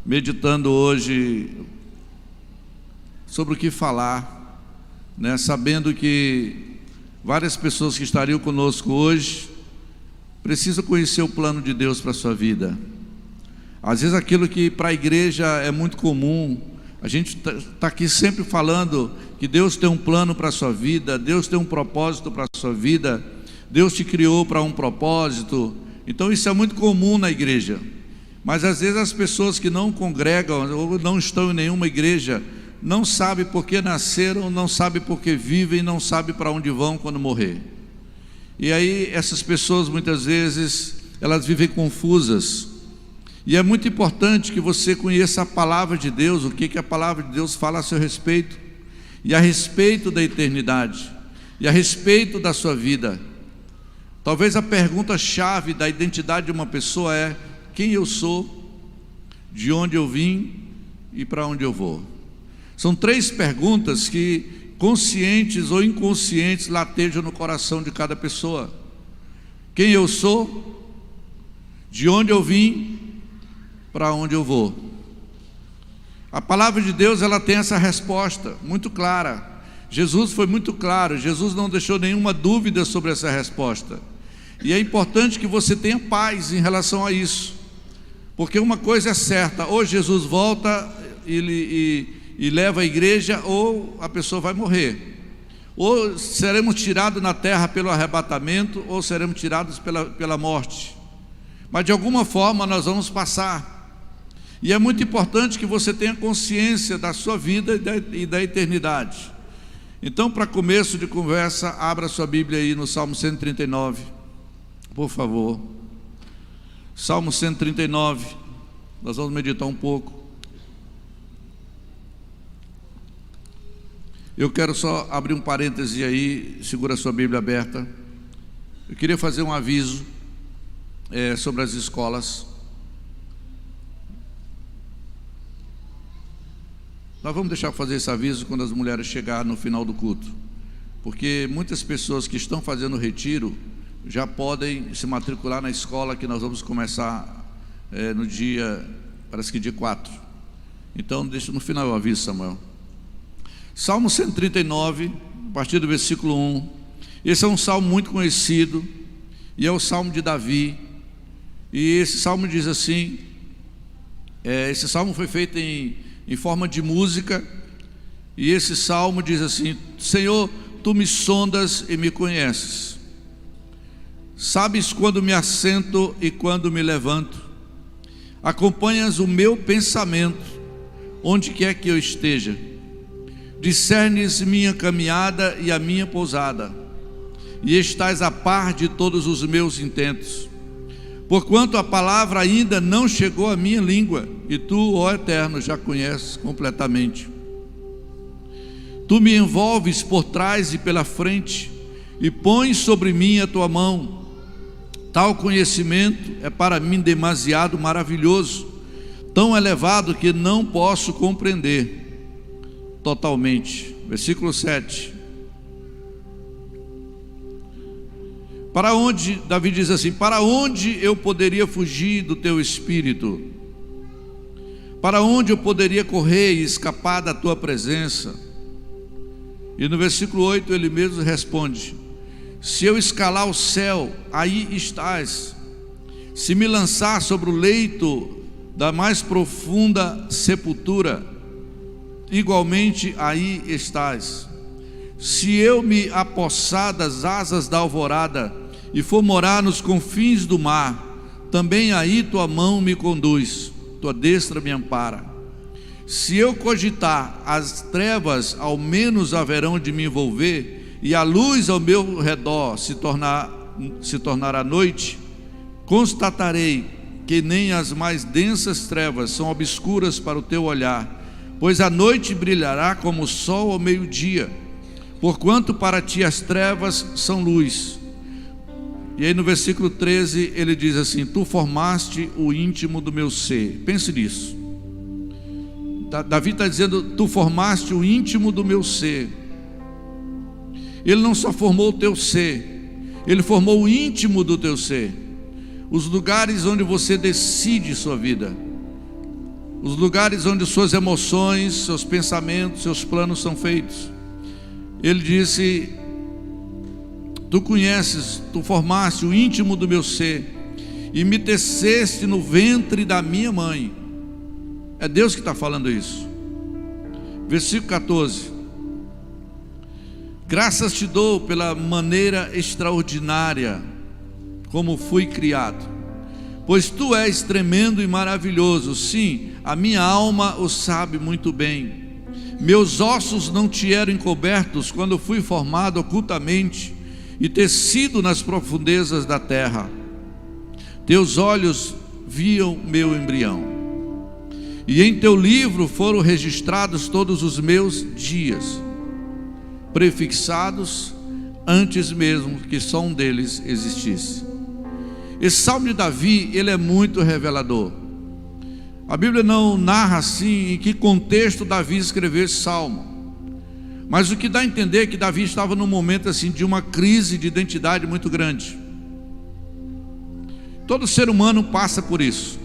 meditando hoje sobre o que falar, né? Sabendo que várias pessoas que estariam conosco hoje precisam conhecer o plano de Deus para a sua vida. Às vezes aquilo que para a igreja é muito comum, a gente está aqui sempre falando que Deus tem um plano para a sua vida, Deus tem um propósito para a sua vida, Deus te criou para um propósito. Então isso é muito comum na igreja. Mas às vezes as pessoas que não congregam ou não estão em nenhuma igreja não sabem por que nasceram, não sabem por que vivem, não sabem para onde vão quando morrer. E aí essas pessoas muitas vezes elas vivem confusas. E é muito importante que você conheça a palavra de Deus, o que a palavra de Deus fala a seu respeito, e a respeito da eternidade, e a respeito da sua vida. Talvez a pergunta-chave da identidade de uma pessoa é: quem eu sou, de onde eu vim e para onde eu vou? São três perguntas que, conscientes ou inconscientes, latejam no coração de cada pessoa. Quem eu sou, de onde eu vim, para onde eu vou? A palavra de Deus, ela tem essa resposta muito clara. Jesus foi muito claro, Jesus não deixou nenhuma dúvida sobre essa resposta. E é importante que você tenha paz em relação a isso. Porque uma coisa é certa: ou Jesus volta e leva a igreja, ou a pessoa vai morrer. Ou seremos tirados na terra pelo arrebatamento, ou seremos tirados pela morte. Mas de alguma forma nós vamos passar. E é muito importante que você tenha consciência da sua vida e da eternidade. Então, para começo de conversa, abra sua Bíblia aí no Salmo 139, por favor. Salmo 139, nós vamos meditar um pouco. Eu quero só abrir um parêntese aí, segura a sua Bíblia aberta. Eu queria fazer um aviso sobre as escolas. Nós vamos deixar fazer esse aviso quando as mulheres chegarem no final do culto, porque muitas pessoas que estão fazendo retiro já podem se matricular na escola que nós vamos começar no dia, parece que dia 4. Então deixa no final o aviso, Samuel. Salmo 139, a partir do versículo 1. Esse é um salmo muito conhecido, e é o salmo de Davi. E esse salmo diz assim, esse salmo foi feito em forma de música, e esse salmo diz assim: Senhor, Tu me sondas e me conheces. Sabes quando me assento e quando me levanto. Acompanhas o meu pensamento, onde quer que eu esteja. Discernes minha caminhada e a minha pousada, e estás a par de todos os meus intentos. Porquanto a palavra ainda não chegou à minha língua, e Tu, ó Eterno, já conheces completamente. Tu me envolves por trás e pela frente, e pões sobre mim a Tua mão. Tal conhecimento é para mim demasiado maravilhoso, tão elevado que não posso compreender totalmente. Versículo 7. Para onde, Davi diz assim: para onde eu poderia fugir do Teu Espírito? Para onde eu poderia correr e escapar da Tua presença? E no versículo 8 ele mesmo responde: se eu escalar o céu, aí estás. Se me lançar sobre o leito da mais profunda sepultura, igualmente aí estás. Se eu me apossar das asas da alvorada e for morar nos confins do mar, também aí Tua mão me conduz, Tua destra me ampara. Se eu cogitar, as trevas ao menos haverão de me envolver, e a luz ao meu redor se tornará noite, constatarei que nem as mais densas trevas são obscuras para o Teu olhar, pois a noite brilhará como o sol ao meio-dia, porquanto para Ti as trevas são luz. E aí no versículo 13 ele diz assim: Tu formaste o íntimo do meu ser. Pense nisso. Davi está dizendo: Tu formaste o íntimo do meu ser. Ele não só formou o teu ser, Ele formou o íntimo do teu ser, os lugares onde você decide sua vida. os lugares onde suas emoções, seus pensamentos, seus planos são feitos. Ele disse: tu conheces, tu formaste o íntimo do meu ser e me teceste no ventre da minha mãe. É Deus que está falando isso. Versículo 14: graças te dou pela maneira extraordinária como fui criado, pois tu és tremendo e maravilhoso. Sim, a minha alma o sabe muito bem. Meus ossos não te eram encobertos quando fui formado ocultamente e tecido nas profundezas da terra. Teus olhos viam meu embrião, e em teu livro foram registrados todos os meus dias, prefixados antes mesmo que só um deles existisse. Esse salmo de Davi, ele é muito revelador. A Bíblia não narra assim em que contexto Davi escreveu esse salmo, mas o que dá a entender é que Davi estava num momento assim de uma crise de identidade muito grande. Todo ser humano passa por isso.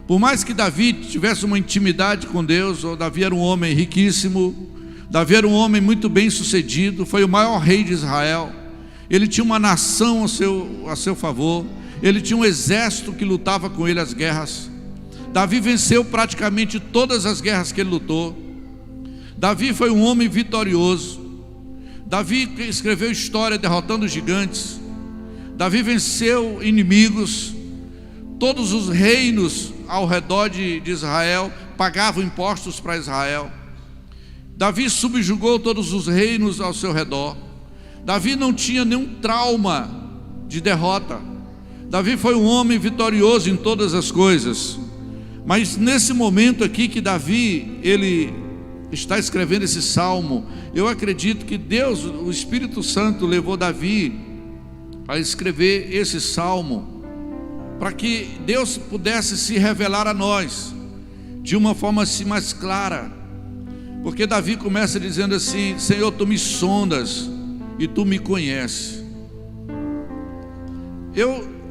Por mais que Davi tivesse uma intimidade com Deus, ou Davi era um homem riquíssimo, Davi era um homem muito bem sucedido, foi o maior rei de Israel, ele tinha uma nação a seu favor, ele tinha um exército que lutava com ele as guerras. Davi venceu praticamente todas as guerras que ele lutou. Davi foi um homem vitorioso. Davi escreveu história derrotando gigantes. Davi venceu inimigos. Todos os reinos ao redor de Israel pagavam impostos para Israel. Davi subjugou todos os reinos ao seu redor. Davi não tinha nenhum trauma de derrota. Davi foi um homem vitorioso em todas as coisas. Mas nesse momento aqui que Davi, ele está escrevendo esse salmo, eu acredito que Deus, o Espírito Santo, levou Davi a escrever esse salmo para que Deus pudesse se revelar a nós de uma forma assim mais clara. Porque Davi começa dizendo assim: Senhor, tu me sondas e tu me conheces.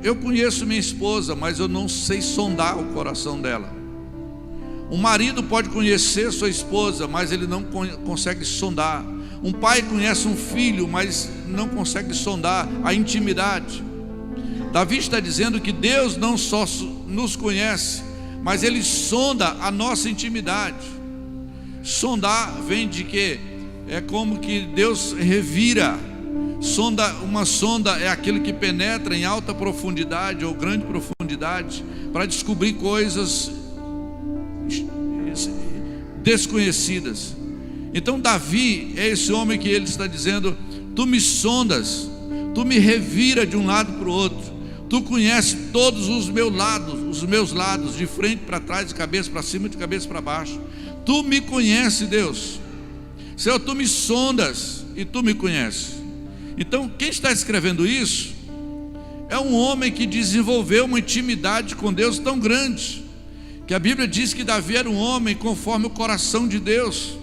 Eu conheço minha esposa, mas eu não sei sondar o coração dela. Um marido pode conhecer sua esposa, mas ele não consegue sondar. Um pai conhece um filho, mas não consegue sondar a intimidade. Davi está dizendo que Deus não só nos conhece, mas Ele sonda a nossa intimidade. Sondar vem de quê? É como que Deus revira. Uma sonda é aquele que penetra em alta profundidade ou grande profundidade para descobrir coisas desconhecidas. Então Davi é esse homem que ele está dizendo: tu me sondas, tu me revira de um lado para o outro, tu conheces todos os meus lados, de frente para trás, de cabeça para cima e de cabeça para baixo. Tu me conheces, Deus. Senhor, tu me sondas e tu me conheces. Então quem está escrevendo isso é um homem que desenvolveu uma intimidade com Deus tão grande, que a Bíblia diz que Davi era um homem conforme o coração de Deus.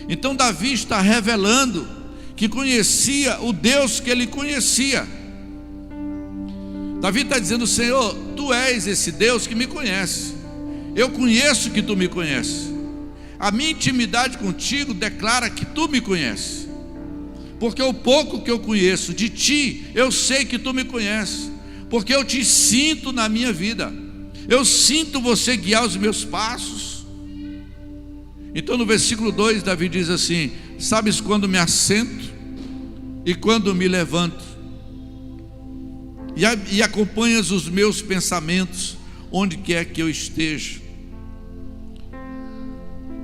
Então Davi está revelando que conhecia o Deus que ele conhecia. Davi está dizendo: Senhor, tu és esse Deus que me conhece. Eu conheço que tu me conheces. A minha intimidade contigo declara que tu me conheces, porque o pouco que eu conheço de ti, eu sei que tu me conheces, porque eu te sinto na minha vida. Eu sinto você guiar os meus passos. Então no versículo 2 Davi diz assim: sabes quando me assento e quando me levanto, e acompanhas os meus pensamentos onde quer que eu esteja.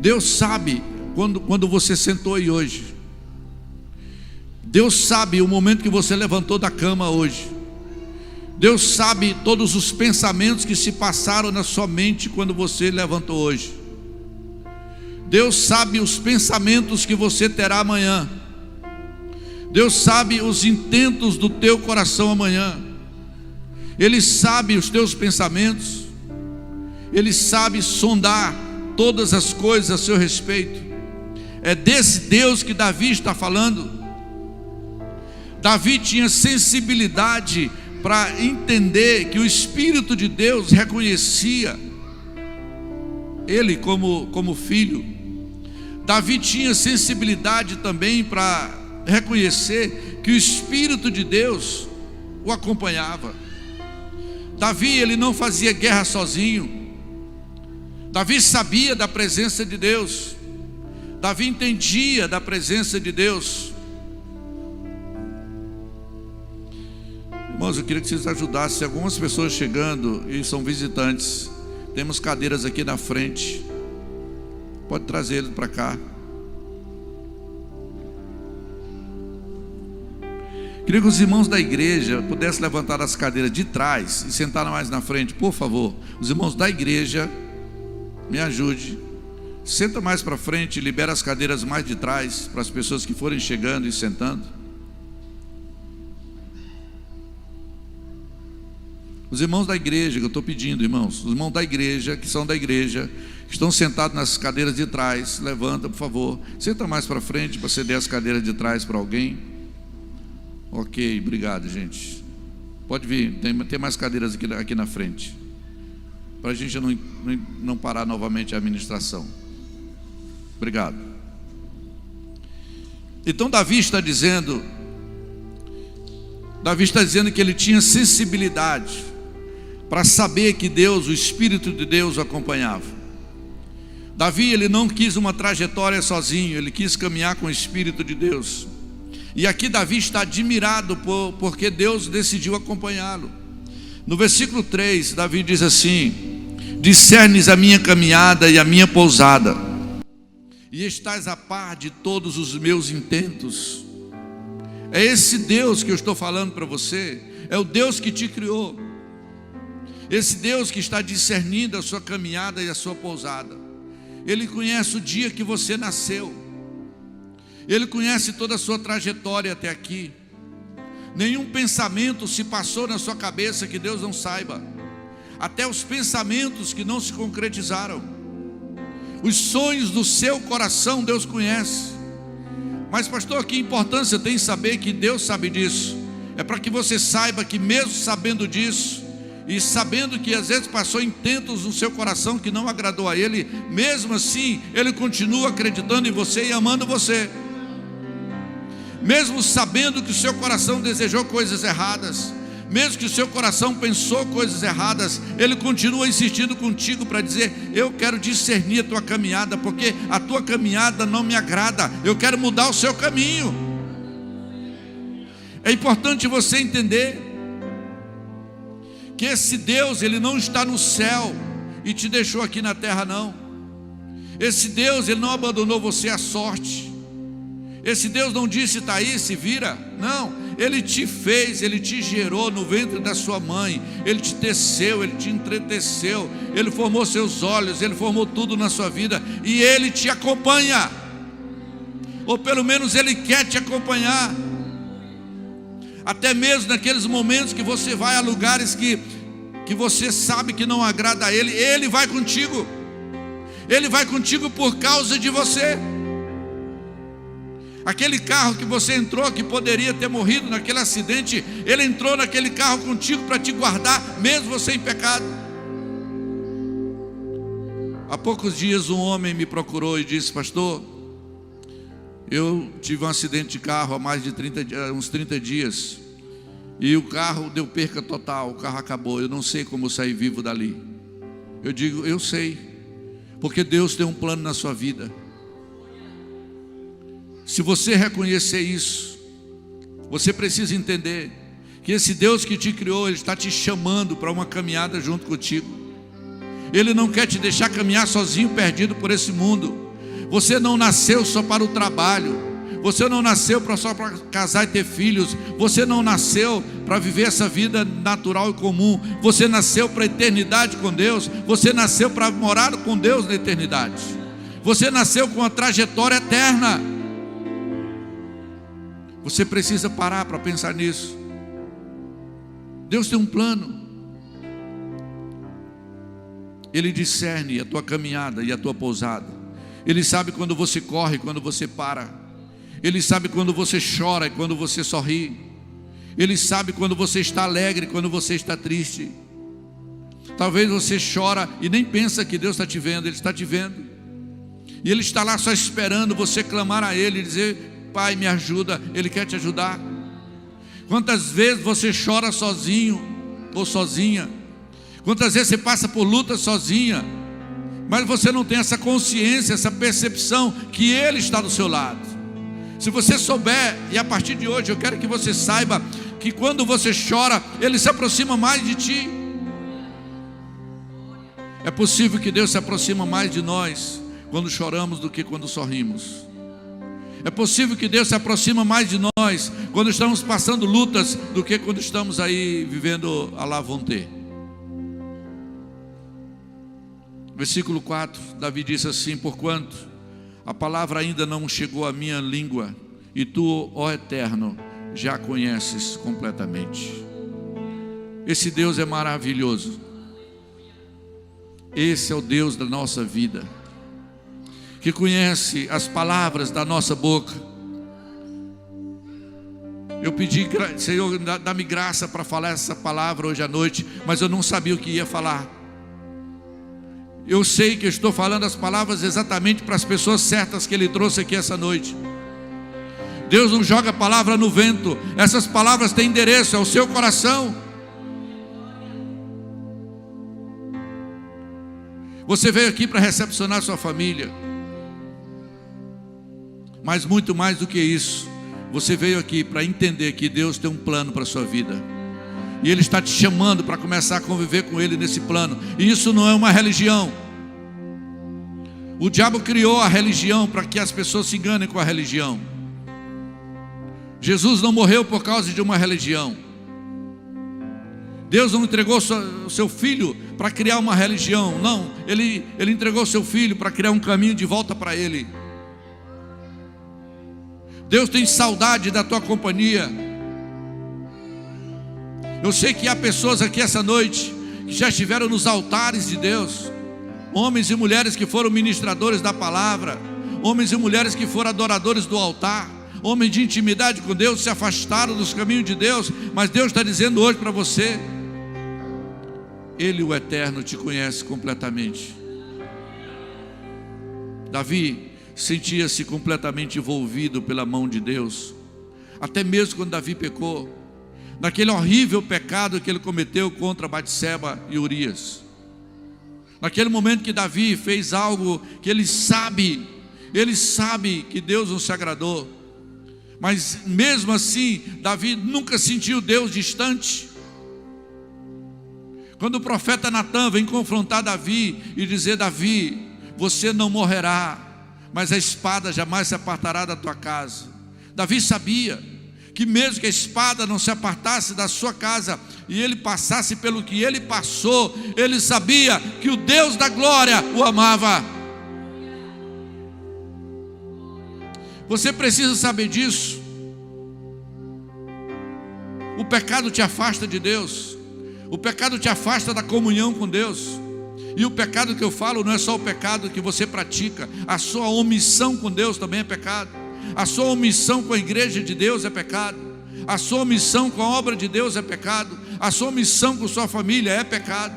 Deus sabe quando você sentou aí hoje. Deus sabe o momento que você levantou da cama hoje. Deus sabe todos os pensamentos que se passaram na sua mente quando você levantou hoje. Deus sabe os pensamentos que você terá amanhã. Deus sabe os intentos do teu coração amanhã. Ele sabe os teus pensamentos. Ele sabe sondar todas as coisas a seu respeito. É desse Deus que Davi está falando. Davi tinha sensibilidade para entender que o Espírito de Deus reconhecia ele como filho, Davi tinha sensibilidade também para reconhecer que o Espírito de Deus o acompanhava. Davi, ele não fazia guerra sozinho. Davi sabia da presença de Deus. Davi entendia da presença de Deus. Irmãos, eu queria que vocês ajudassem algumas pessoas chegando e são visitantes. Temos cadeiras aqui na frente. Pode trazer eles para cá. Queria que os irmãos da igreja pudessem levantar as cadeiras de trás e sentar mais na frente, por favor. Os irmãos da igreja, me ajude. Senta mais para frente, libera as cadeiras mais de trás para as pessoas que forem chegando e sentando. Os irmãos da igreja, que eu estou pedindo, irmãos, os irmãos da igreja, que são da igreja, que estão sentados nas cadeiras de trás, levanta, por favor. Senta mais para frente para ceder as cadeiras de trás para alguém. Ok, obrigado, gente. Pode vir, tem mais cadeiras aqui na frente, para a gente não parar novamente a administração. Obrigado. Então Davi está dizendo que ele tinha sensibilidade para saber que Deus, o Espírito de Deus o acompanhava. Davi, ele não quis uma trajetória sozinho, ele quis caminhar com o Espírito de Deus. E aqui Davi está admirado porque Deus decidiu acompanhá-lo. No versículo 3, Davi diz assim: discernes a minha caminhada e a minha pousada, e estás a par de todos os meus intentos. É esse Deus que eu estou falando para você, é o Deus que te criou, esse Deus que está discernindo a sua caminhada e a sua pousada. Ele conhece o dia que você nasceu, Ele conhece toda a sua trajetória até aqui. Nenhum pensamento se passou na sua cabeça que Deus não saiba, até os pensamentos que não se concretizaram, os sonhos do seu coração Deus conhece. Mas pastor, que importância tem saber que Deus sabe disso? É para que você saiba que mesmo sabendo disso, e sabendo que às vezes passou intentos no seu coração que não agradou a Ele, mesmo assim Ele continua acreditando em você e amando você. Mesmo sabendo que o seu coração desejou coisas erradas, mesmo que o seu coração pensou coisas erradas, Ele continua insistindo contigo para dizer: eu quero discernir a tua caminhada, porque a tua caminhada não me agrada, eu quero mudar o seu caminho. É importante você entender que esse Deus, Ele não está no céu e te deixou aqui na terra, não. Esse Deus, Ele não abandonou você à sorte. Esse Deus não disse: está aí, se vira. Não, Ele te fez, Ele te gerou no ventre da sua mãe, Ele te teceu, Ele te entreteceu, Ele formou seus olhos, Ele formou tudo na sua vida, e Ele te acompanha, ou pelo menos Ele quer te acompanhar. Até mesmo naqueles momentos que você vai a lugares que você sabe que não agrada a Ele, Ele vai contigo. Ele vai contigo por causa de você. Aquele carro que você entrou, que poderia ter morrido naquele acidente, Ele entrou naquele carro contigo para te guardar, mesmo você em pecado. Há poucos dias um homem me procurou e disse: pastor, eu tive um acidente de carro há mais de uns 30 dias, e o carro deu perca total, o carro acabou, eu não sei como eu saí vivo dali. Eu digo: eu sei, porque Deus tem um plano na sua vida. Se você reconhecer isso, você precisa entender que esse Deus que te criou, Ele está te chamando para uma caminhada junto contigo. Ele não quer te deixar caminhar sozinho, perdido por esse mundo. Você não nasceu só para o trabalho, você não nasceu só para casar e ter filhos, você não nasceu para viver essa vida natural e comum, você nasceu para a eternidade com Deus, você nasceu para morar com Deus na eternidade, você nasceu com uma trajetória eterna. Você precisa parar para pensar nisso. Deus tem um plano. Ele discerne a tua caminhada e a tua pousada. Ele sabe quando você corre, quando você para. Ele sabe quando você chora e quando você sorri. Ele sabe quando você está alegre e quando você está triste. Talvez você chora e nem pensa que Deus está te vendo. Ele está te vendo, e Ele está lá só esperando você clamar a Ele e dizer: Pai, me ajuda. Ele quer te ajudar. Quantas vezes você chora sozinho ou sozinha? Quantas vezes você passa por luta sozinha, mas você não tem essa consciência, essa percepção que Ele está do seu lado. Se você souber, e a partir de hoje eu quero que você saiba, que quando você chora, Ele se aproxima mais de ti. É possível que Deus se aproxima mais de nós quando choramos do que quando sorrimos. É possível que Deus se aproxima mais de nós quando estamos passando lutas do que quando estamos aí vivendo a la vontade. Versículo 4, Davi disse assim: porquanto a palavra ainda não chegou à minha língua, e tu, ó Eterno, já conheces completamente. Esse Deus é maravilhoso. Esse é o Deus da nossa vida, que conhece as palavras da nossa boca. Eu pedi: Senhor, dá-me graça para falar essa palavra hoje à noite, mas eu não sabia o que ia falar. Eu sei que eu estou falando as palavras exatamente para as pessoas certas que Ele trouxe aqui essa noite. Deus não joga a palavra no vento. Essas palavras têm endereço, é o seu coração. Você veio aqui para recepcionar sua família, mas muito mais do que isso, você veio aqui para entender que Deus tem um plano para a sua vida, e Ele está te chamando para começar a conviver com Ele nesse plano. E isso não é uma religião. O diabo criou a religião para que as pessoas se enganem com a religião. Jesus não morreu por causa de uma religião. Deus não entregou o seu filho para criar uma religião. Não, Ele entregou o seu filho para criar um caminho de volta para Ele. Deus tem saudade da tua companhia. Eu sei que há pessoas aqui essa noite que já estiveram nos altares de Deus, homens e mulheres que foram ministradores da palavra, homens e mulheres que foram adoradores do altar, homens de intimidade com Deus, se afastaram dos caminhos de Deus, mas Deus está dizendo hoje para você: Ele, o Eterno, te conhece completamente. Davi sentia-se completamente envolvido pela mão de Deus, até mesmo quando Davi pecou, naquele horrível pecado que ele cometeu contra Batseba e Urias. Naquele momento que Davi fez algo que ele sabe que Deus não se agradou, mas mesmo assim Davi nunca sentiu Deus distante. Quando o profeta Natã vem confrontar Davi e dizer: Davi, você não morrerá, mas a espada jamais se apartará da tua casa. Davi sabia que mesmo que a espada não se apartasse da sua casa e ele passasse pelo que ele passou, ele sabia que o Deus da glória o amava. Você precisa saber disso. O pecado te afasta de Deus, o pecado te afasta da comunhão com Deus. E o pecado que eu falo não é só o pecado que você pratica, a sua omissão com Deus também é pecado. A sua omissão com a igreja de Deus é pecado. A sua omissão com a obra de Deus é pecado. A sua omissão com sua família é pecado.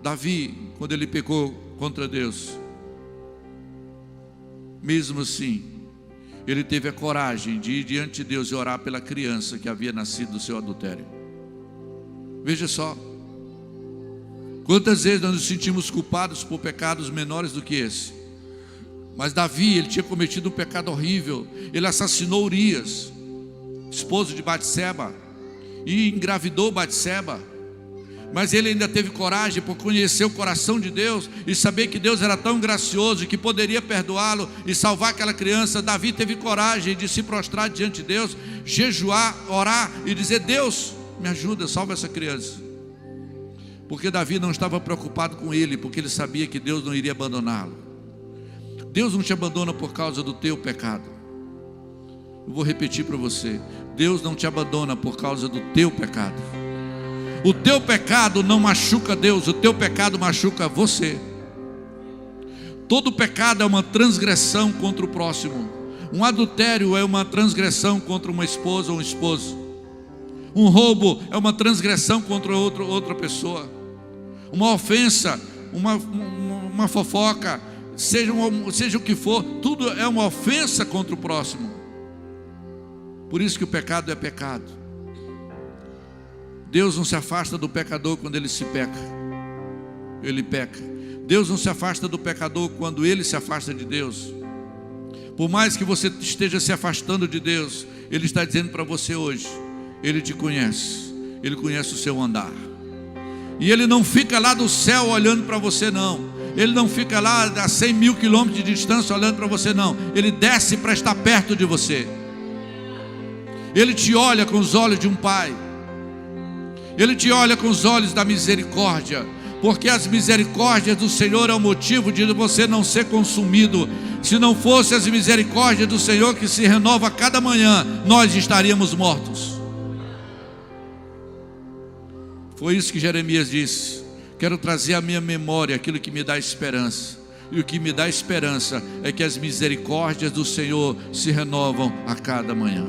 Davi, quando ele pecou contra Deus, mesmo assim, ele teve a coragem de ir diante de Deus e orar pela criança que havia nascido do seu adultério. Veja só, quantas vezes nós nos sentimos culpados por pecados menores do que esse. Mas Davi, ele tinha cometido um pecado horrível. Ele assassinou Urias, esposo de Batseba, e engravidou Batseba. Mas ele ainda teve coragem, por conhecer o coração de Deus e saber que Deus era tão gracioso que poderia perdoá-lo e salvar aquela criança. Davi teve coragem de se prostrar diante de Deus, jejuar, orar e dizer: Deus, me ajuda, salva essa criança. Porque Davi não estava preocupado com ele, porque ele sabia que Deus não iria abandoná-lo. Deus não te abandona por causa do teu pecado. Eu vou repetir para você: Deus não te abandona por causa do teu pecado. O teu pecado não machuca Deus, o teu pecado machuca você. Todo pecado é uma transgressão contra o próximo. Um adultério é uma transgressão contra uma esposa ou um esposo. Um roubo é uma transgressão contra outra pessoa. Uma ofensa, uma fofoca, seja o que for, tudo é uma ofensa contra o próximo. Por isso que o pecado é pecado. Deus não se afasta do pecador quando ele peca. Deus não se afasta do pecador quando ele se afasta de Deus. Por mais que você esteja se afastando de Deus, Ele está dizendo para você hoje: Ele te conhece, Ele conhece o seu andar. E Ele não fica lá do céu olhando para você, não. Ele não fica lá a 100 mil quilômetros de distância olhando para você, não. Ele desce para estar perto de você. Ele te olha com os olhos de um pai. Ele te olha com os olhos da misericórdia, porque as misericórdias do Senhor é o motivo de você não ser consumido. Se não fosse as misericórdias do Senhor que se renova a cada manhã, nós estaríamos mortos. Foi isso que Jeremias disse: quero trazer à minha memória aquilo que me dá esperança. E o que me dá esperança é que as misericórdias do Senhor se renovam a cada manhã.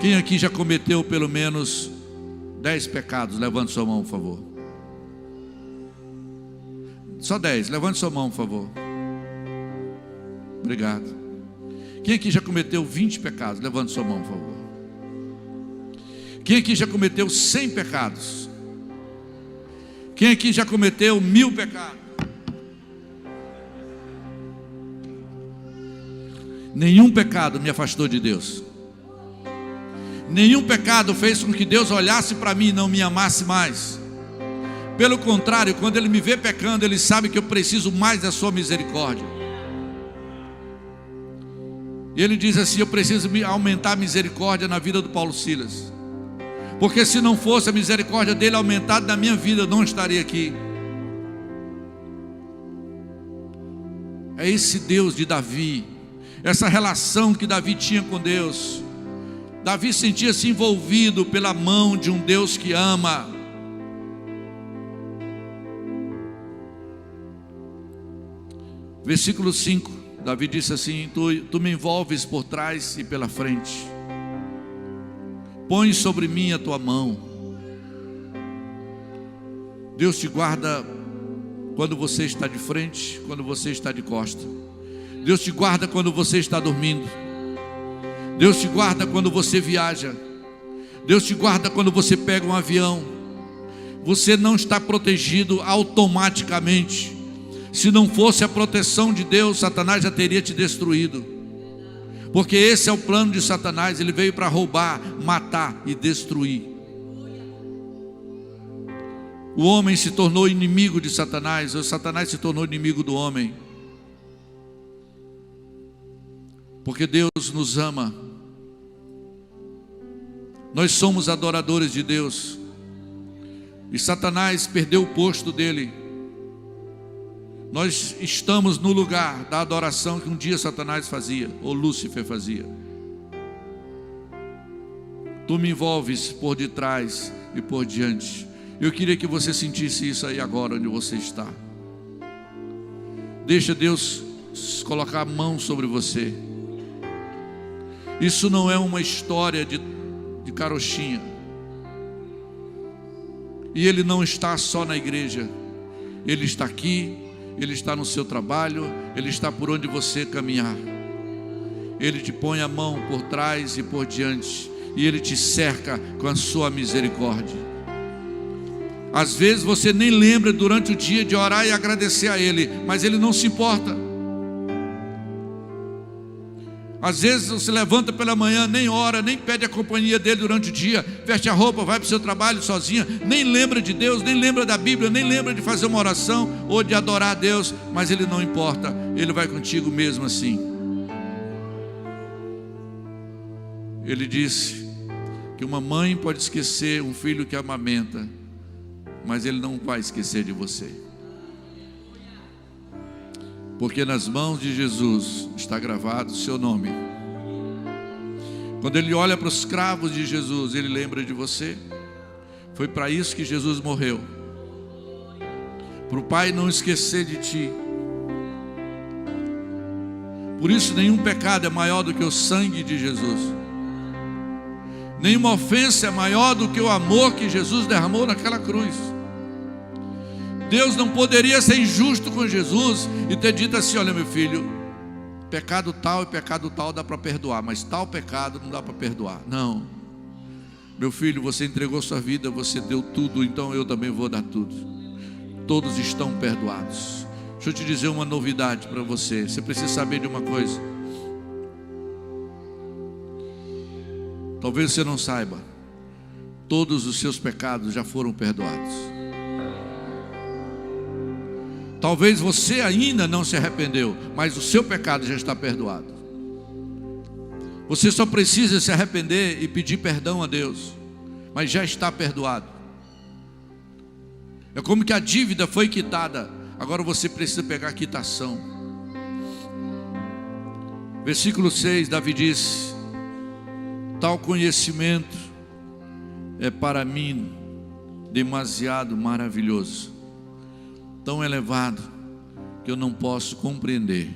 Quem aqui já cometeu pelo menos 10 pecados? Levante sua mão, por favor. Só 10, levante sua mão, por favor. Obrigado. Quem aqui já cometeu 20 pecados? Levante sua mão, por favor. Quem aqui já cometeu 100 pecados? Quem aqui já cometeu 1000 pecados? Nenhum pecado me afastou de Deus. Nenhum pecado fez com que Deus olhasse para mim e não me amasse mais. Pelo contrário, quando Ele me vê pecando, Ele sabe que eu preciso mais da sua misericórdia. E Ele diz assim: eu preciso aumentar a misericórdia na vida do Paulo Silas, porque se não fosse a misericórdia dele aumentada na minha vida, eu não estaria aqui. É esse Deus de Davi, essa relação que Davi tinha com Deus. Davi sentia-se envolvido pela mão de um Deus que ama. Versículo 5, Davi disse assim: tu me envolves por trás e pela frente, põe sobre mim a tua mão. Deus te guarda quando você está de frente, quando você está de costa. Deus te guarda quando você está dormindo. Deus te guarda quando você viaja. Deus te guarda quando você pega um avião. Você não está protegido automaticamente. Se não fosse a proteção de Deus, Satanás já teria te destruído. Porque esse é o plano de Satanás. Ele veio para roubar, matar e destruir. O homem se tornou inimigo de Satanás, ou Satanás se tornou inimigo do homem. Porque Deus nos ama. Nós somos adoradores de Deus. E Satanás perdeu o posto dele. Nós estamos no lugar da adoração que um dia Satanás fazia, ou Lúcifer fazia. Tu me envolves por detrás e por diante. Eu queria que você sentisse isso aí agora, onde você está. Deixa Deus colocar a mão sobre você. Isso não é uma história de carochinha. E Ele não está só na igreja. Ele está aqui, Ele está no seu trabalho, Ele está por onde você caminhar. Ele te põe a mão por trás e por diante, e Ele te cerca com a sua misericórdia. Às vezes você nem lembra durante o dia de orar e agradecer a Ele, mas Ele não se importa. Às vezes você levanta pela manhã, nem ora, nem pede a companhia dele durante o dia, veste a roupa, vai para o seu trabalho sozinha, nem lembra de Deus, nem lembra da Bíblia, nem lembra de fazer uma oração ou de adorar a Deus, mas Ele não importa, Ele vai contigo mesmo assim. Ele disse que uma mãe pode esquecer um filho que amamenta, mas Ele não vai esquecer de você. Porque nas mãos de Jesus está gravado o seu nome. Quando Ele olha para os cravos de Jesus, Ele lembra de você. Foi para isso que Jesus morreu, para o Pai não esquecer de ti. Por isso nenhum pecado é maior do que o sangue de Jesus. Nenhuma ofensa é maior do que o amor que Jesus derramou naquela cruz. Deus não poderia ser injusto com Jesus e ter dito assim: olha, meu filho, pecado tal e pecado tal dá para perdoar, mas tal pecado não dá para perdoar. Não, meu filho, você entregou sua vida, você deu tudo, então eu também vou dar tudo. Todos estão perdoados. Deixa eu te dizer uma novidade para você. Você precisa saber de uma coisa. Talvez você não saiba, todos os seus pecados já foram perdoados. Talvez você ainda não se arrependeu, mas o seu pecado já está perdoado. Você só precisa se arrepender e pedir perdão a Deus, mas já está perdoado. É como que a dívida foi quitada, agora você precisa pegar a quitação. Versículo 6, Davi diz: tal conhecimento é para mim demasiado maravilhoso, tão elevado que eu não posso compreender.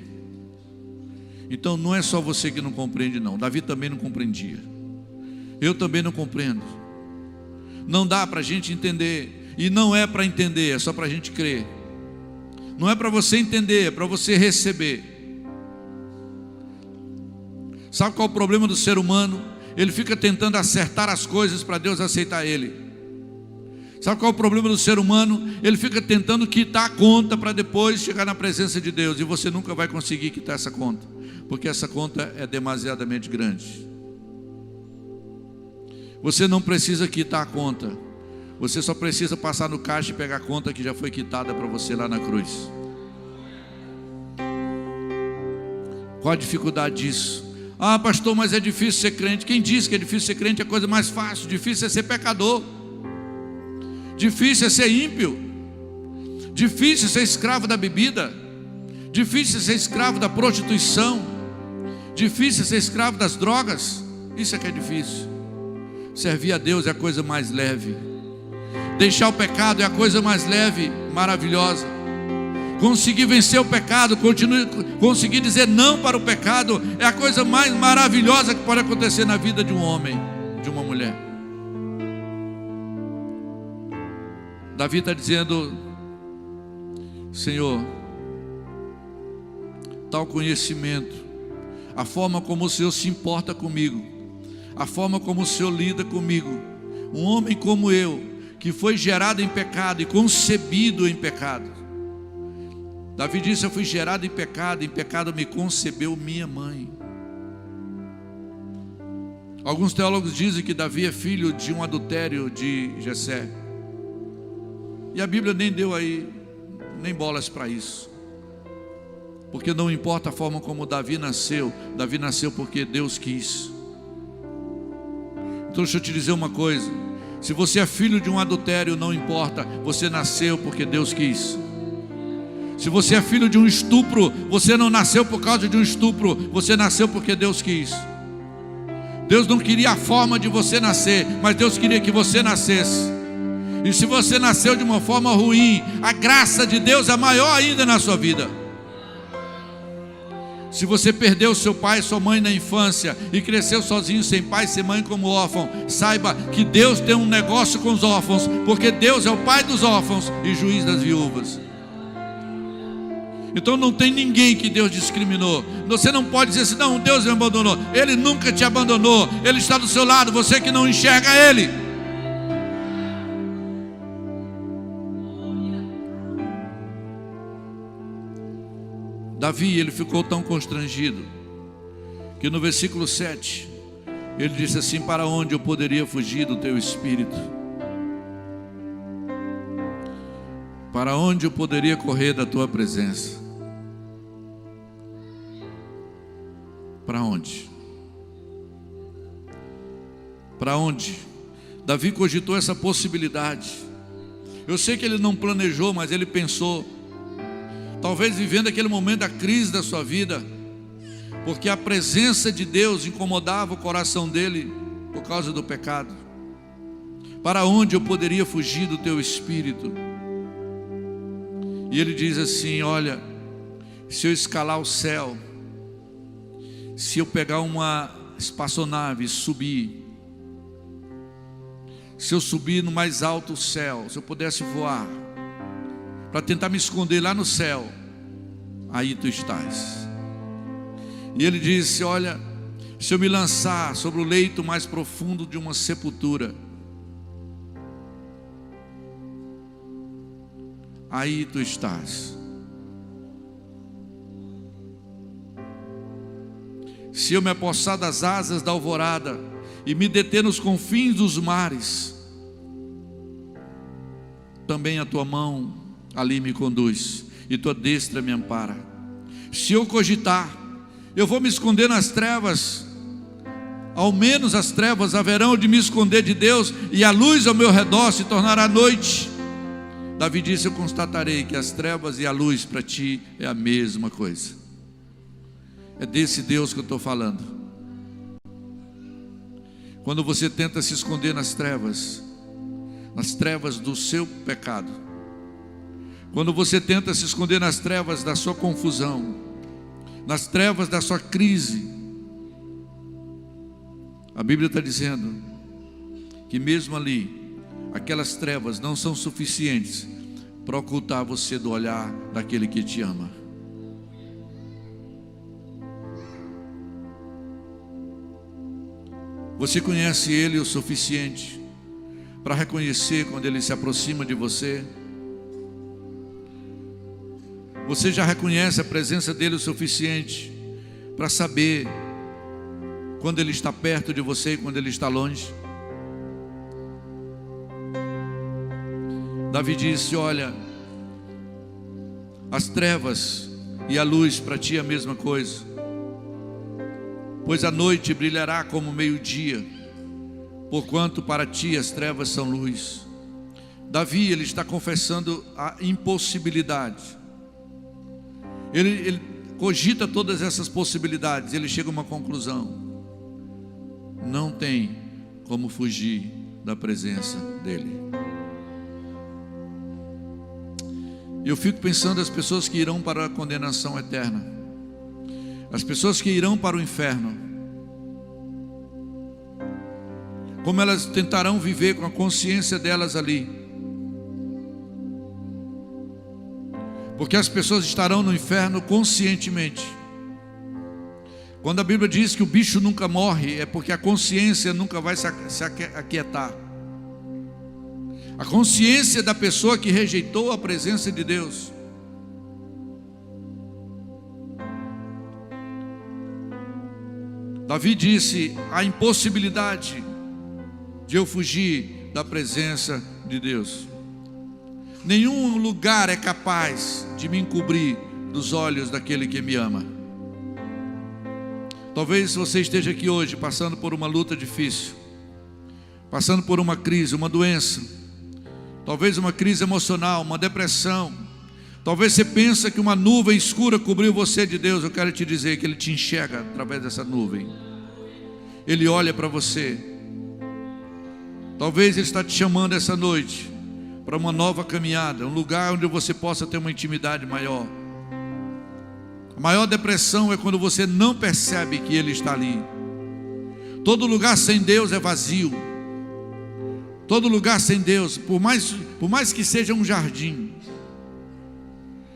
Então não é só você que não compreende, não. Davi também não compreendia. Eu também não compreendo. Não dá para a gente entender, e não é para entender, é só para a gente crer. Não é para você entender, é para você receber. Sabe qual é o problema do ser humano? Ele fica tentando acertar as coisas para Deus aceitar ele. Sabe qual é o problema do ser humano? Ele fica tentando quitar a conta para depois chegar na presença de Deus, e você nunca vai conseguir quitar essa conta, porque essa conta é demasiadamente grande. Você não precisa quitar a conta, você só precisa passar no caixa e pegar a conta que já foi quitada para você lá na cruz. Qual a dificuldade disso? Ah, pastor, mas é difícil ser crente. Quem disse que é difícil ser crente? É a coisa mais fácil. Difícil é ser pecador, difícil é ser ímpio, difícil é ser escravo da bebida, difícil é ser escravo da prostituição, difícil é ser escravo das drogas. Isso é que é difícil. Servir a Deus é a coisa mais leve. Deixar o pecado é a coisa mais leve, maravilhosa. Conseguir vencer o pecado, conseguir dizer não para o pecado, é a coisa mais maravilhosa que pode acontecer na vida de um homem, de uma mulher. Davi está dizendo: Senhor, tal conhecimento, a forma como o Senhor se importa comigo, a forma como o Senhor lida comigo, um homem como eu, que foi gerado em pecado e concebido em pecado. Davi disse: eu fui gerado em pecado me concebeu minha mãe. Alguns teólogos dizem que Davi é filho de um adultério de Jessé, e a Bíblia nem deu aí, nem bolas para isso, porque não importa a forma como Davi nasceu porque Deus quis. Então deixa eu te dizer uma coisa: se você é filho de um adultério, não importa, você nasceu porque Deus quis. Se você é filho de um estupro, você não nasceu por causa de um estupro, você nasceu porque Deus quis. Deus não queria a forma de você nascer, mas Deus queria que você nascesse. E se você nasceu de uma forma ruim, a graça de Deus é maior ainda na sua vida. Se você perdeu seu pai e sua mãe na infância e cresceu sozinho, sem pai, sem mãe, como órfão, saiba que Deus tem um negócio com os órfãos, porque Deus é o pai dos órfãos e juiz das viúvas. Então não tem ninguém que Deus discriminou. Você não pode dizer assim: não, Deus me abandonou. Ele nunca te abandonou, Ele está do seu lado, você que não enxerga Ele. Davi, ele ficou tão constrangido que no versículo 7 ele disse assim: para onde eu poderia fugir do teu espírito? Para onde eu poderia correr da tua presença? Para onde? Para onde? Davi cogitou essa possibilidade. Eu sei que ele não planejou, mas ele pensou. Talvez vivendo aquele momento da crise da sua vida, porque a presença de Deus incomodava o coração dele por causa do pecado. Para onde eu poderia fugir do teu espírito? E ele diz assim: olha, se eu escalar o céu, se eu pegar uma espaçonave e subir, se eu subir no mais alto céu, se eu pudesse voar, para tentar me esconder lá no céu, aí tu estás. E ele disse: olha, se eu me lançar sobre o leito mais profundo de uma sepultura, aí tu estás. Se eu me apossar das asas da alvorada e me deter nos confins dos mares, também a tua mão ali me conduz e tua destra me ampara. Se eu cogitar, eu vou me esconder nas trevas, ao menos as trevas haverão de me esconder de Deus, e a luz ao meu redor se tornará noite. Davi disse: eu constatarei que as trevas e a luz para ti é a mesma coisa. É desse Deus que eu estou falando. Quando você tenta se esconder nas trevas do seu pecado, quando você tenta se esconder nas trevas da sua confusão, nas trevas da sua crise, a Bíblia está dizendo que mesmo ali, aquelas trevas não são suficientes para ocultar você do olhar daquele que te ama. Você conhece Ele o suficiente para reconhecer quando Ele se aproxima de você? Você já reconhece a presença dEle o suficiente para saber quando Ele está perto de você e quando Ele está longe? Davi disse: olha, as trevas e a luz para ti é a mesma coisa, pois a noite brilhará como meio-dia, porquanto para ti as trevas são luz. Davi, ele está confessando a impossibilidade. Ele cogita todas essas possibilidades, ele chega a uma conclusão: não tem como fugir da presença dele. Eu fico pensando as pessoas que irão para a condenação eterna, as pessoas que irão para o inferno, como elas tentarão viver com a consciência delas ali, porque as pessoas estarão no inferno conscientemente. Quando a Bíblia diz que o bicho nunca morre, é porque a consciência nunca vai se aquietar. A consciência da pessoa que rejeitou a presença de Deus. Davi disse: a impossibilidade de eu fugir da presença de Deus. Nenhum lugar é capaz de me encobrir dos olhos daquele que me ama. Talvez você esteja aqui hoje passando por uma luta difícil, passando por uma crise, uma doença, talvez uma crise emocional, uma depressão. Talvez você pense que uma nuvem escura cobriu você de Deus. Eu quero te dizer que Ele te enxerga através dessa nuvem. Ele olha para você. Talvez Ele está te chamando essa noite para uma nova caminhada, um lugar onde você possa ter uma intimidade maior. A maior depressão é quando você não percebe que Ele está ali. Todo lugar sem Deus é vazio. Todo lugar sem Deus, por mais que seja um jardim.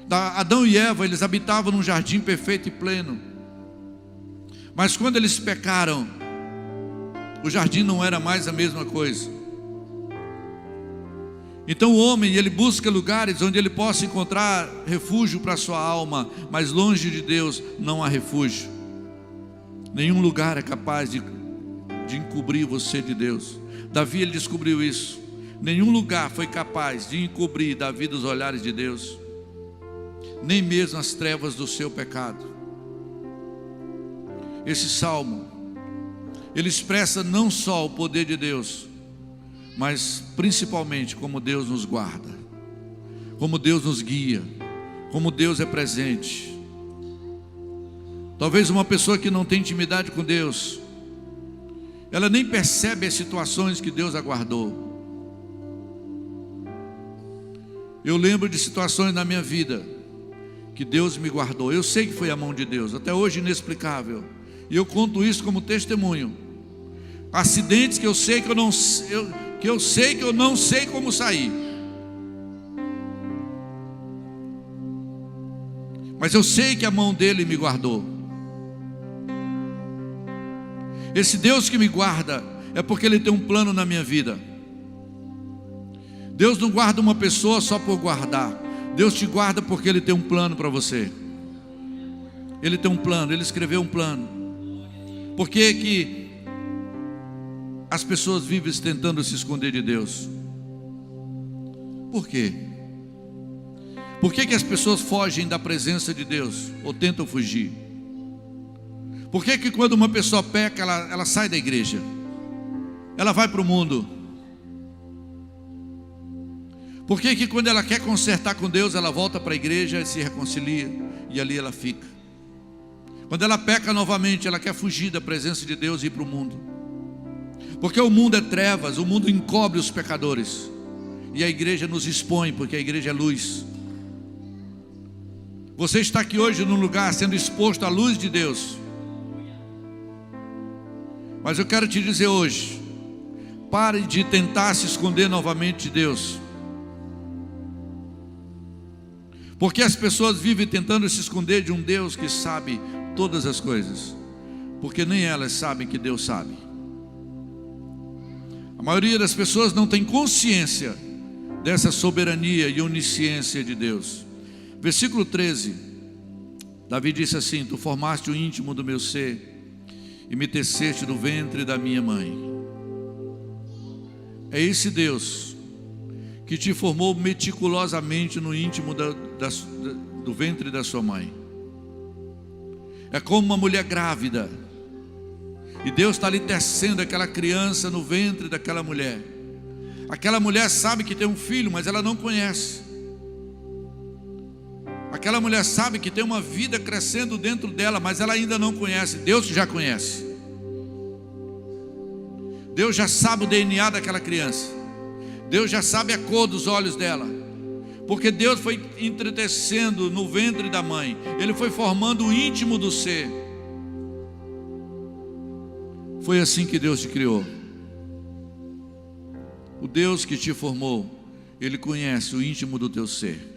Adão e Eva, eles habitavam num jardim perfeito e pleno. Mas quando eles pecaram, o jardim não era mais a mesma coisa. Então o homem, ele busca lugares onde ele possa encontrar refúgio para a sua alma, mas longe de Deus não há refúgio. Nenhum lugar é capaz de encobrir você de Deus. Davi, ele descobriu isso. Nenhum lugar foi capaz de encobrir Davi dos olhares de Deus, nem mesmo as trevas do seu pecado. Esse salmo, ele expressa não só o poder de Deus, mas principalmente como Deus nos guarda, como Deus nos guia, como Deus é presente. Talvez uma pessoa que não tem intimidade com Deus, ela nem percebe as situações que Deus aguardou. Eu lembro de situações na minha vida que Deus me guardou. Eu sei que foi a mão de Deus, até hoje inexplicável, e eu conto isso como testemunho. Acidentes que eu sei que que eu sei que eu não sei como sair, mas eu sei que a mão dele me guardou. Esse Deus que me guarda é porque Ele tem um plano na minha vida. Deus não guarda uma pessoa só por guardar. Deus te guarda porque Ele tem um plano para você. Ele tem um plano, Ele escreveu um plano. Por que que as pessoas vivem tentando se esconder de Deus? Por quê? Por que que as pessoas fogem da presença de Deus ou tentam fugir? Por que que quando uma pessoa peca, ela sai da igreja? Ela vai para o mundo? Por que que quando ela quer consertar com Deus, ela volta para a igreja e se reconcilia e ali ela fica? Quando ela peca novamente, ela quer fugir da presença de Deus e ir para o mundo. Porque o mundo é trevas, o mundo encobre os pecadores. E a igreja nos expõe, porque a igreja é luz. Você está aqui hoje num lugar sendo exposto à luz de Deus. Mas eu quero te dizer hoje, pare de tentar se esconder novamente de Deus. Porque as pessoas vivem tentando se esconder de um Deus que sabe todas as coisas, porque nem elas sabem que Deus sabe. A maioria das pessoas não tem consciência dessa soberania e onisciência de Deus. Versículo 13, Davi disse assim: Tu formaste o íntimo do meu ser e me teceste do ventre da minha mãe. É esse Deus que te formou meticulosamente no íntimo do ventre da sua mãe. É como uma mulher grávida, e Deus está ali tecendo aquela criança no ventre daquela mulher. Aquela mulher sabe que tem um filho, mas ela não conhece. Aquela mulher sabe que tem uma vida crescendo dentro dela, mas ela ainda não conhece. Deus já conhece. Deus já sabe o DNA daquela criança. Deus já sabe a cor dos olhos dela. Porque Deus foi entretecendo no ventre da mãe. Ele foi formando o íntimo do ser. Foi assim que Deus te criou. O Deus que te formou, Ele conhece o íntimo do teu ser.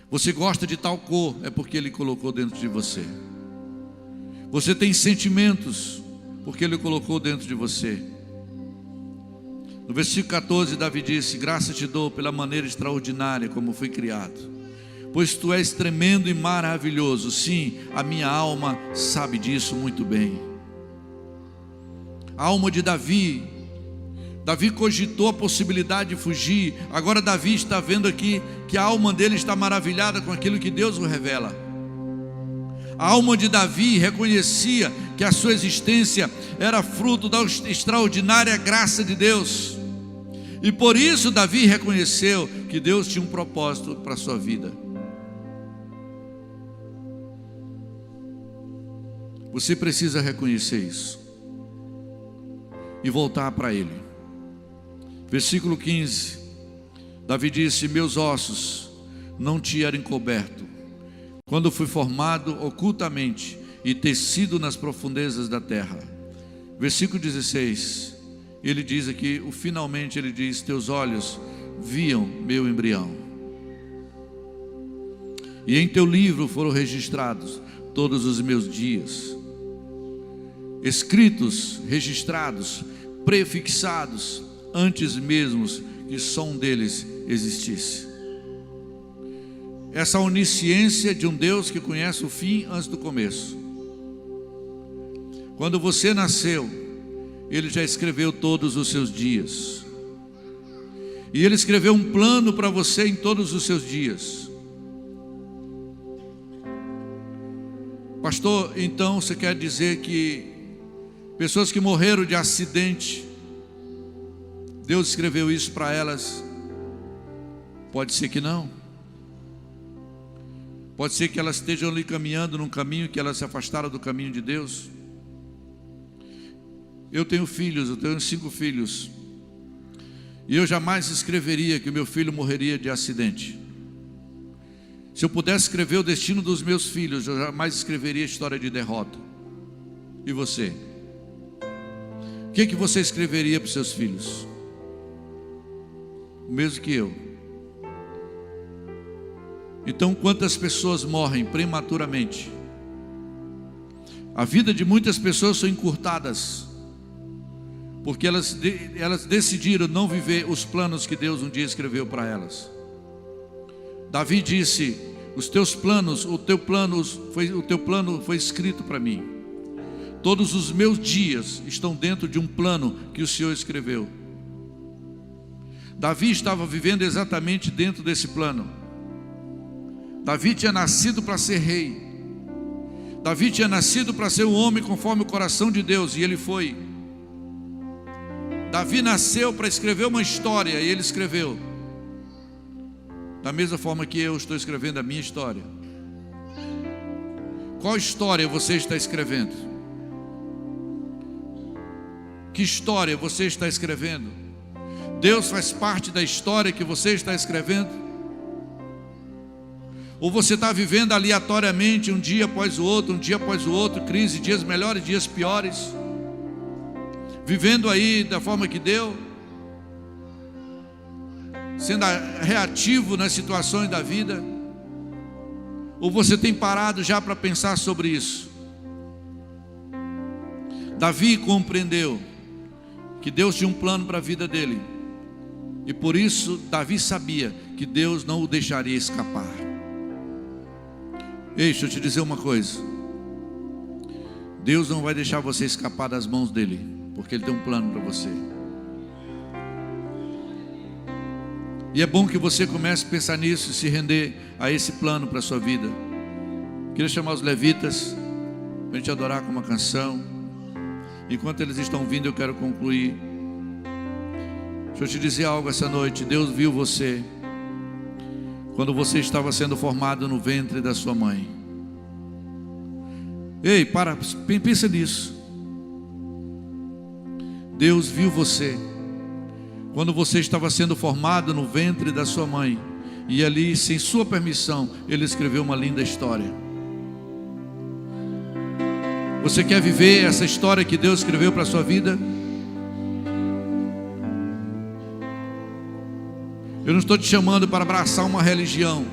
Você gosta de tal cor, é porque Ele colocou dentro de você. Você tem sentimentos, porque Ele colocou dentro de você. No versículo 14, Davi disse: Graça te dou pela maneira extraordinária como fui criado, pois tu és tremendo e maravilhoso. Sim, a minha alma sabe disso muito bem. A alma de Davi cogitou a possibilidade de fugir. Agora Davi está vendo aqui que a alma dele está maravilhada com aquilo que Deus o revela. A alma de Davi reconhecia que a sua existência era fruto da extraordinária graça de Deus. E por isso Davi reconheceu que Deus tinha um propósito para a sua vida. Você precisa reconhecer isso e voltar para Ele. Versículo 15, Davi disse: Meus ossos não te eram encobertos, quando fui formado ocultamente e tecido nas profundezas da terra. Versículo 16, ele diz aqui, finalmente ele diz: Teus olhos viam meu embrião, e em teu livro foram registrados todos os meus dias, escritos, registrados, prefixados, antes mesmo que som deles existisse. Essa onisciência de um Deus que conhece o fim antes do começo. Quando você nasceu, Ele já escreveu todos os seus dias, e Ele escreveu um plano para você em todos os seus dias. Pastor, então você quer dizer que pessoas que morreram de acidente, Deus escreveu isso para elas? Pode ser que não. Pode ser que elas estejam ali caminhando num caminho que elas se afastaram do caminho de Deus. Eu tenho filhos, eu tenho 5 filhos, e eu jamais escreveria que o meu filho morreria de acidente. Se eu pudesse escrever o destino dos meus filhos, eu jamais escreveria história de derrota. E você? O que você escreveria para os seus filhos? o mesmo que eu. Então, quantas pessoas morrem prematuramente? A vida de muitas pessoas são encurtadas, porque elas decidiram não viver os planos que Deus um dia escreveu para elas. Davi disse: os teus planos, o teu plano foi escrito para mim. Todos os meus dias estão dentro de um plano que o Senhor escreveu. Davi estava vivendo exatamente dentro desse plano. Davi tinha nascido para ser rei. Davi tinha nascido para ser um homem conforme o coração de Deus, e ele foi. Davi nasceu para escrever uma história, e ele escreveu. Da mesma forma que eu estou escrevendo a minha história. Qual história você está escrevendo? Que história você está escrevendo? Deus faz parte da história que você está escrevendo? Ou você está vivendo aleatoriamente um dia após o outro, crise, dias melhores, dias piores, vivendo aí da forma que deu, sendo reativo nas situações da vida? Ou você tem parado já para pensar sobre isso? Davi compreendeu que Deus tinha um plano para a vida dele, e por isso Davi sabia que Deus não o deixaria escapar. Ei, deixa eu te dizer uma coisa: Deus não vai deixar você escapar das mãos dele, porque ele tem um plano para você. E é bom que você comece a pensar nisso e se render a esse plano para a sua vida. Queria chamar os levitas para a gente adorar com uma canção. Enquanto eles estão vindo, eu quero concluir. Deixa eu te dizer algo essa noite. Deus viu você quando você estava sendo formado no ventre da sua mãe. Ei, pensa nisso. Deus viu você quando você estava sendo formado no ventre da sua mãe, e ali, sem sua permissão, Ele escreveu uma linda história. Você quer viver essa história que Deus escreveu para a sua vida? Eu não estou te chamando para abraçar uma religião.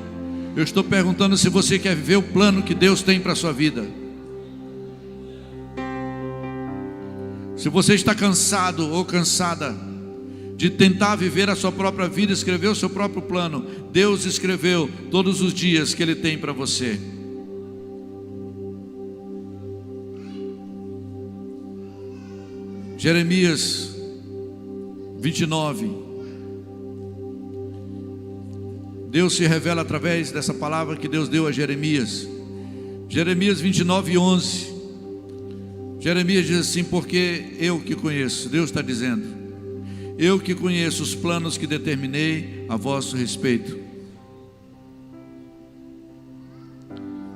Eu estou perguntando se você quer viver o plano que Deus tem para a sua vida. Se você está cansado ou cansada de tentar viver a sua própria vida, escrever o seu próprio plano, Deus escreveu todos os dias que Ele tem para você. Jeremias 29. Deus se revela através dessa palavra que Deus deu a Jeremias. Jeremias 29, 11. Jeremias diz assim: porque eu que conheço, Deus está dizendo, eu que conheço os planos que determinei a vosso respeito,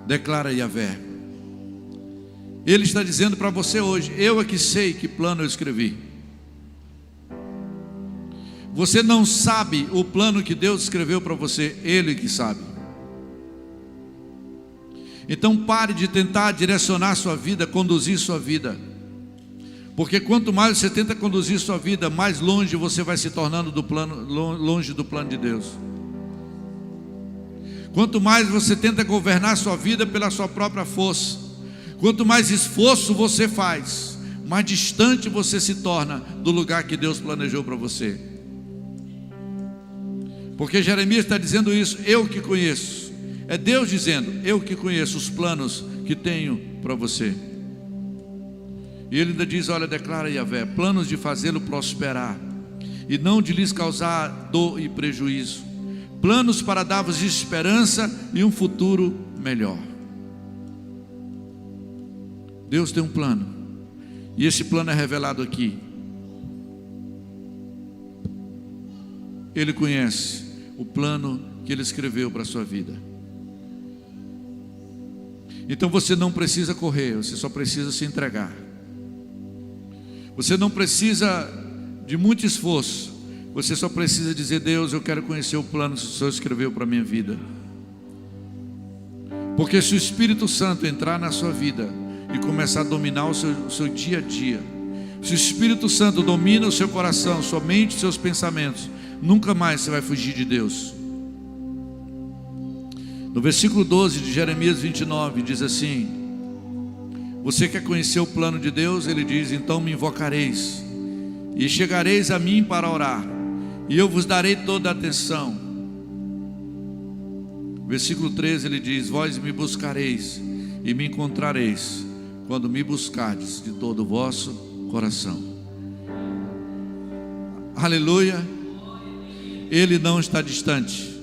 declara Yahvé. Ele está dizendo para você hoje: eu é que sei que plano eu escrevi. Você não sabe o plano que Deus escreveu para você, Ele que sabe. Então pare de tentar direcionar sua vida, conduzir sua vida, porque quanto mais você tenta conduzir sua vida, mais longe você vai se tornando longe do plano de Deus. Quanto mais você tenta governar sua vida pela sua própria força, quanto mais esforço você faz, mais distante você se torna do lugar que Deus planejou para você. Porque Jeremias está dizendo isso: eu que conheço. É Deus dizendo: eu que conheço os planos que tenho para você. E ele ainda diz: olha, declara Yahvé, planos de fazê-lo prosperar e não de lhes causar dor e prejuízo, planos para dar-vos esperança e um futuro melhor. Deus tem um plano, e esse plano é revelado aqui. Ele conhece o plano que Ele escreveu para a sua vida. Então você não precisa correr, você só precisa se entregar. Você não precisa de muito esforço, você só precisa dizer: Deus, eu quero conhecer o plano que o Senhor escreveu para a minha vida. Porque se o Espírito Santo entrar na sua vida e começar a dominar o seu dia a dia, se o Espírito Santo domina o seu coração, sua mente, seus pensamentos, nunca mais você vai fugir de Deus. No versículo 12 de Jeremias 29 diz assim: você quer conhecer o plano de Deus? Ele diz: então me invocareis e chegareis a mim para orar, e eu vos darei toda a atenção. Versículo 13 ele diz: vós me buscareis e me encontrareis quando me buscardes de todo o vosso coração. Aleluia. Ele não está distante,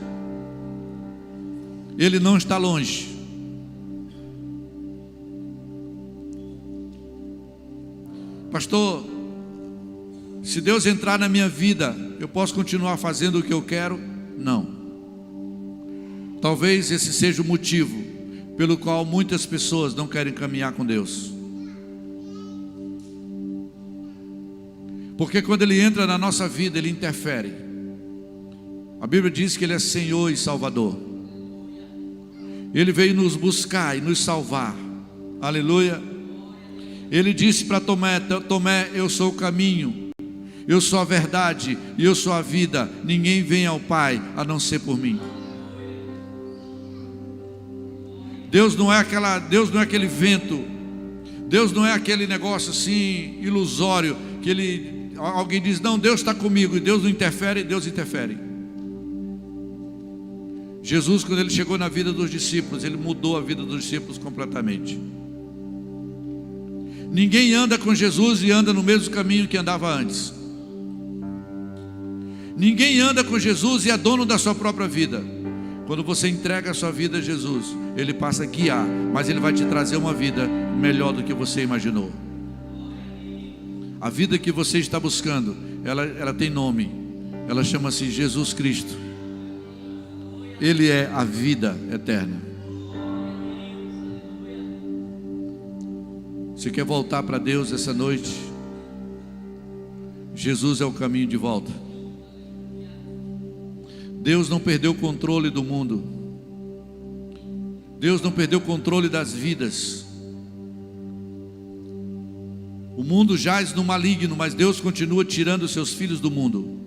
Ele não está longe. Pastor, se Deus entrar na minha vida, eu posso continuar fazendo o que eu quero? Não. Talvez esse seja o motivo pelo qual muitas pessoas não querem caminhar com Deus. Porque quando Ele entra na nossa vida, Ele interfere. A Bíblia diz que Ele é Senhor e Salvador. Ele veio nos buscar e nos salvar. Aleluia. Ele disse para Tomé: Tomé, eu sou o caminho, eu sou a verdade e eu sou a vida. Ninguém vem ao Pai a não ser por mim. Deus não é aquele vento. Deus não é aquele negócio assim ilusório que alguém diz: não, Deus está comigo, e Deus não interfere. Deus interfere. Jesus, quando Ele chegou na vida dos discípulos, Ele mudou a vida dos discípulos completamente. Ninguém anda com Jesus e anda no mesmo caminho que andava antes. Ninguém anda com Jesus e é dono da sua própria vida. Quando você entrega a sua vida a Jesus, Ele passa a guiar, mas Ele vai te trazer uma vida melhor do que você imaginou. A vida que você está buscando, ela tem nome. Ela chama-se Jesus Cristo. Ele é a vida eterna. Você quer voltar para Deus essa noite? Jesus é o caminho de volta. Deus não perdeu o controle do mundo. Deus não perdeu o controle das vidas. O mundo jaz no maligno, mas Deus continua tirando os seus filhos do mundo.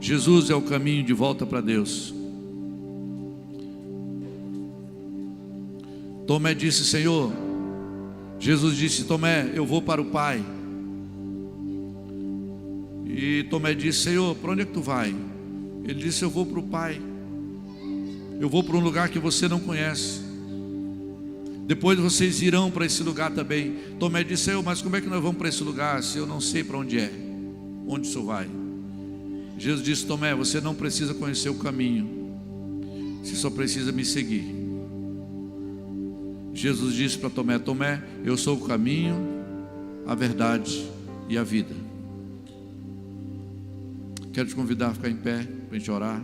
Jesus é o caminho de volta para Deus. Tomé disse: Senhor, Jesus disse: Tomé, eu vou para o Pai. E Tomé disse: Senhor, para onde é que tu vai? Ele disse: eu vou para o Pai. Eu vou para um lugar que você não conhece. Depois vocês irão para esse lugar também. Tomé disse: Senhor, mas como é que nós vamos para esse lugar se eu não sei para onde é? Onde o Senhor vai? Jesus disse: Tomé, você não precisa conhecer o caminho, você só precisa me seguir. Jesus disse para Tomé: Tomé, eu sou o caminho, a verdade e a vida. Quero te convidar a ficar em pé para a gente orar.